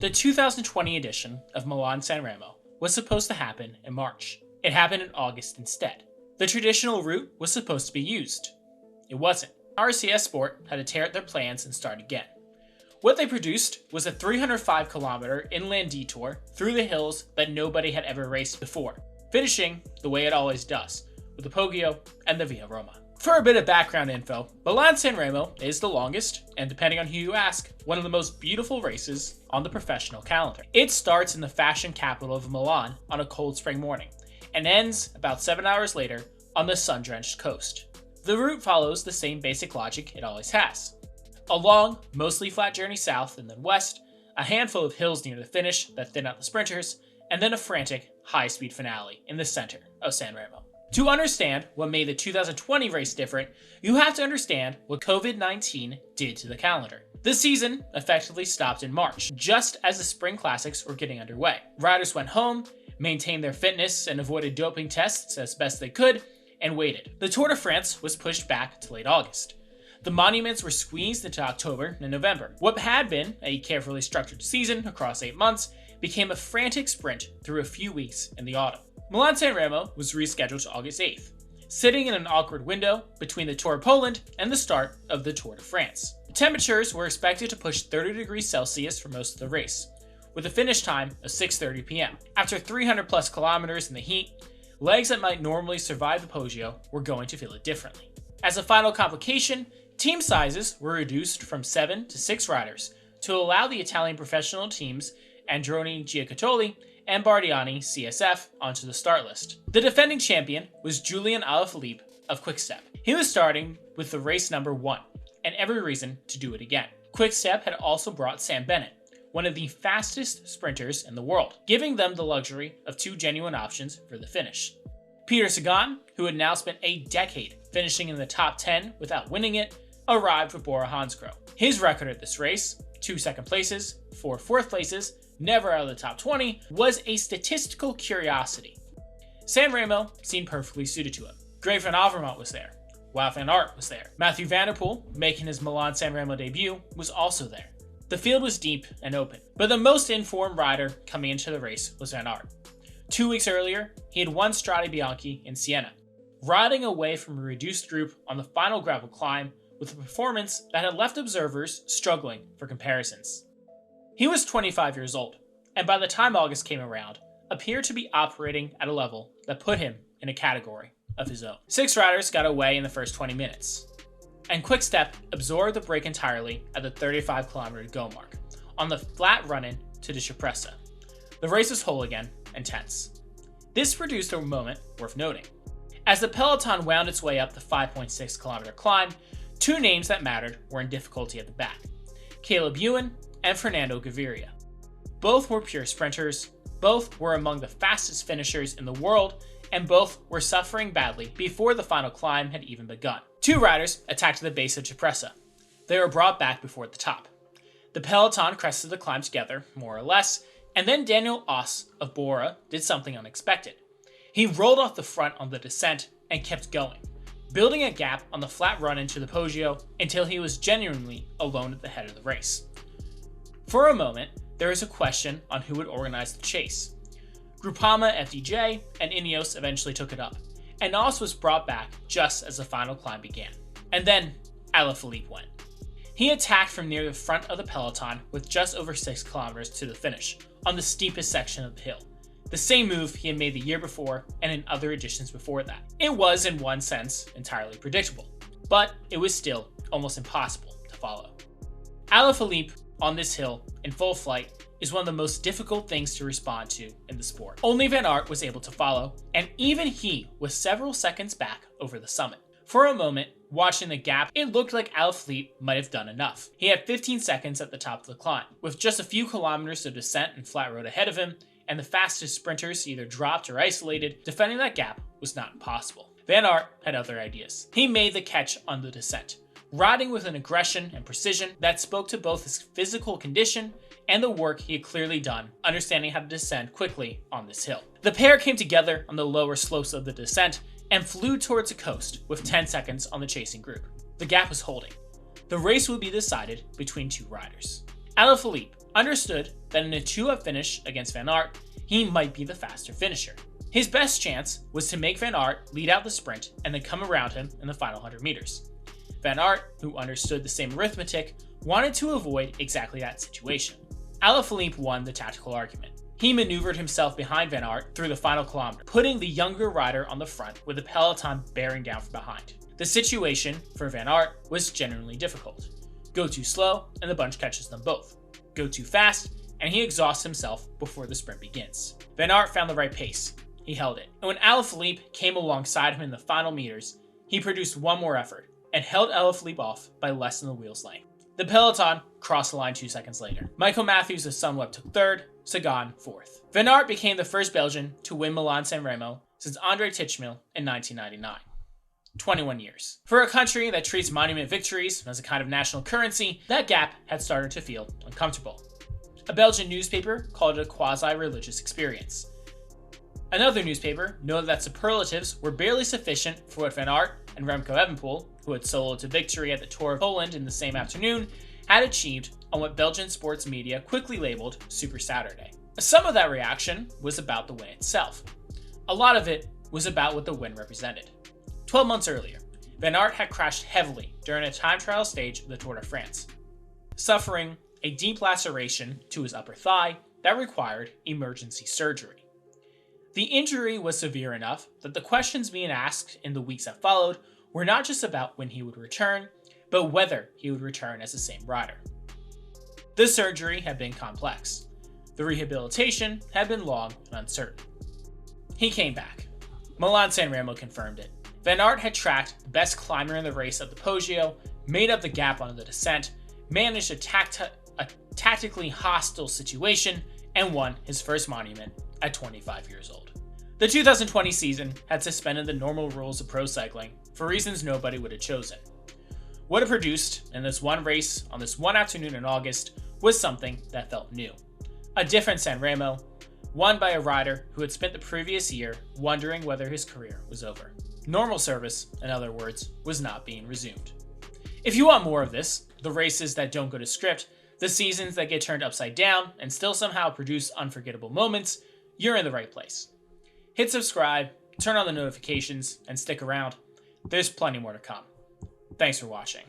The 2020 edition of Milan-San Remo was supposed to happen in March. It happened in August instead. The traditional route was supposed to be used. It wasn't. RCS Sport had to tear up their plans and start again. What they produced was a 305-kilometer inland detour through the hills that nobody had ever raced before, finishing the way it always does, with the Poggio and the Via Roma. For a bit of background info, Milan-San Remo is the longest, and depending on who you ask, one of the most beautiful races on the professional calendar. It starts in the fashion capital of Milan on a cold spring morning, and ends about 7 hours later on the sun-drenched coast. The route follows the same basic logic it always has. A long, mostly flat journey south and then west, a handful of hills near the finish that thin out the sprinters, and then a frantic, high-speed finale in the center of San Remo. To understand what made the 2020 race different, you have to understand what COVID-19 did to the calendar. The season effectively stopped in March, just as the spring classics were getting underway. Riders went home, maintained their fitness and avoided doping tests as best they could, and waited. The Tour de France was pushed back to late August. The monuments were squeezed into October and November. What had been a carefully structured season across 8 months became a frantic sprint through a few weeks in the autumn. Milan-San Remo was rescheduled to August 8th, sitting in an awkward window between the Tour of Poland and the start of the Tour de France. The temperatures were expected to push 30 degrees Celsius for most of the race, with a finish time of 6:30 p.m. After 300 plus kilometers in the heat, legs that might normally survive the Poggio were going to feel it differently. As a final complication, team sizes were reduced from 7 to 6 riders to allow the Italian professional teams Androni Giocattoli and Bardiani CSF onto the start list. The defending champion was Julian Alaphilippe of Quick-Step. He was starting with the race number 1, and every reason to do it again. Quick-Step had also brought Sam Bennett, one of the fastest sprinters in the world, giving them the luxury of 2 genuine options for the finish. Peter Sagan, who had now spent a decade finishing in the top 10 without winning it, arrived with Bora Hansgrohe. His record at this race, 2 second places, 4 fourth places, never out of the top 20, was a statistical curiosity. San Remo seemed perfectly suited to him. Greg van Avermaet was there. Wout Van Aert was there. Mathieu van der Poel, making his Milan-San Remo debut, was also there. The field was deep and open, but the most informed rider coming into the race was Van Aert. 2 weeks earlier, he had won Strade Bianche in Siena, riding away from a reduced group on the final gravel climb with a performance that had left observers struggling for comparisons. He was 25 years old, and by the time August came around, appeared to be operating at a level that put him in a category of his own. 6 riders got away in the first 20 minutes, and Quick-Step absorbed the break entirely at the 35-kilometer go mark, on the flat run-in to the Capressa. The race was whole again and tense. This produced a moment worth noting. As the peloton wound its way up the 5.6-kilometer climb, 2 names that mattered were in difficulty at the back: Caleb Ewan and Fernando Gaviria. Both were pure sprinters, both were among the fastest finishers in the world, and both were suffering badly before the final climb had even begun. 2 riders attacked the base of Capressa. They were brought back before the top. The peloton crested the climb together, more or less, and then Daniel Oss of Bora did something unexpected. He rolled off the front on the descent and kept going, building a gap on the flat run into the Poggio until he was genuinely alone at the head of the race. For a moment, there was a question on who would organize the chase. Groupama FDJ and Ineos eventually took it up, and Oss was brought back just as the final climb began. And then Alaphilippe went. He attacked from near the front of the peloton with just over 6 kilometers to the finish, on the steepest section of the hill. The same move he had made the year before and in other editions before that. It was, in one sense, entirely predictable, but it was still almost impossible to follow. Alaphilippe on this hill, in full flight, is one of the most difficult things to respond to in the sport. Only Van Aert was able to follow, and even he was several seconds back over the summit. For a moment, watching the gap, it looked like Alaphilippe might have done enough. He had 15 seconds at the top of the climb, with just a few kilometers of descent and flat road ahead of him, and the fastest sprinters either dropped or isolated. Defending that gap was not impossible. Van Aert had other ideas. He made the catch on the descent, riding with an aggression and precision that spoke to both his physical condition and the work he had clearly done understanding how to descend quickly on this hill. The pair came together on the lower slopes of the descent and flew towards the coast with 10 seconds on the chasing group. The gap was holding. The race would be decided between 2 riders. Alaphilippe understood that in a 2-up finish against Van Aert, he might be the faster finisher. His best chance was to make Van Aert lead out the sprint and then come around him in the final 100 meters. Van Aert, who understood the same arithmetic, wanted to avoid exactly that situation. Alaphilippe won the tactical argument. He maneuvered himself behind Van Aert through the final kilometer, putting the younger rider on the front with the peloton bearing down from behind. The situation for Van Aert was genuinely difficult. Go too slow, and the bunch catches them both. Go too fast, and he exhausts himself before the sprint begins. Van Aert found the right pace. He held it. And when Alaphilippe came alongside him in the final meters, he produced one more effort and held Alaphilippe off by less than the wheel's length. The peloton crossed the line 2 seconds later. Michael Matthews of Sunweb took third, Sagan fourth. Van Aert became the first Belgian to win Milan-San Remo since André Titchmil in 1999. 21 years. For a country that treats monument victories as a kind of national currency, that gap had started to feel uncomfortable. A Belgian newspaper called it a quasi-religious experience. Another newspaper noted that superlatives were barely sufficient for what Van Aert and Remco Evenepoel, who had soloed to victory at the Tour of Poland in the same afternoon, had achieved on what Belgian sports media quickly labeled Super Saturday. Some of that reaction was about the win itself. A lot of it was about what the win represented. 12 months earlier, Van Aert had crashed heavily during a time trial stage of the Tour de France, suffering a deep laceration to his upper thigh that required emergency surgery. The injury was severe enough that the questions being asked in the weeks that followed were not just about when he would return, but whether he would return as the same rider. The surgery had been complex. The rehabilitation had been long and uncertain. He came back. Milan-San Remo confirmed it. Van Aert had tracked the best climber in the race at the Poggio, made up the gap on the descent, managed a tactically hostile situation, and won his first monument at 25 years old. The 2020 season had suspended the normal rules of pro cycling for reasons nobody would have chosen. What it produced in this one race on this one afternoon in August was something that felt new. A different San Remo, won by a rider who had spent the previous year wondering whether his career was over. Normal service, in other words, was not being resumed. If you want more of this, the races that don't go to script, the seasons that get turned upside down and still somehow produce unforgettable moments, you're in the right place. Hit subscribe, turn on the notifications, and stick around. There's plenty more to come. Thanks for watching.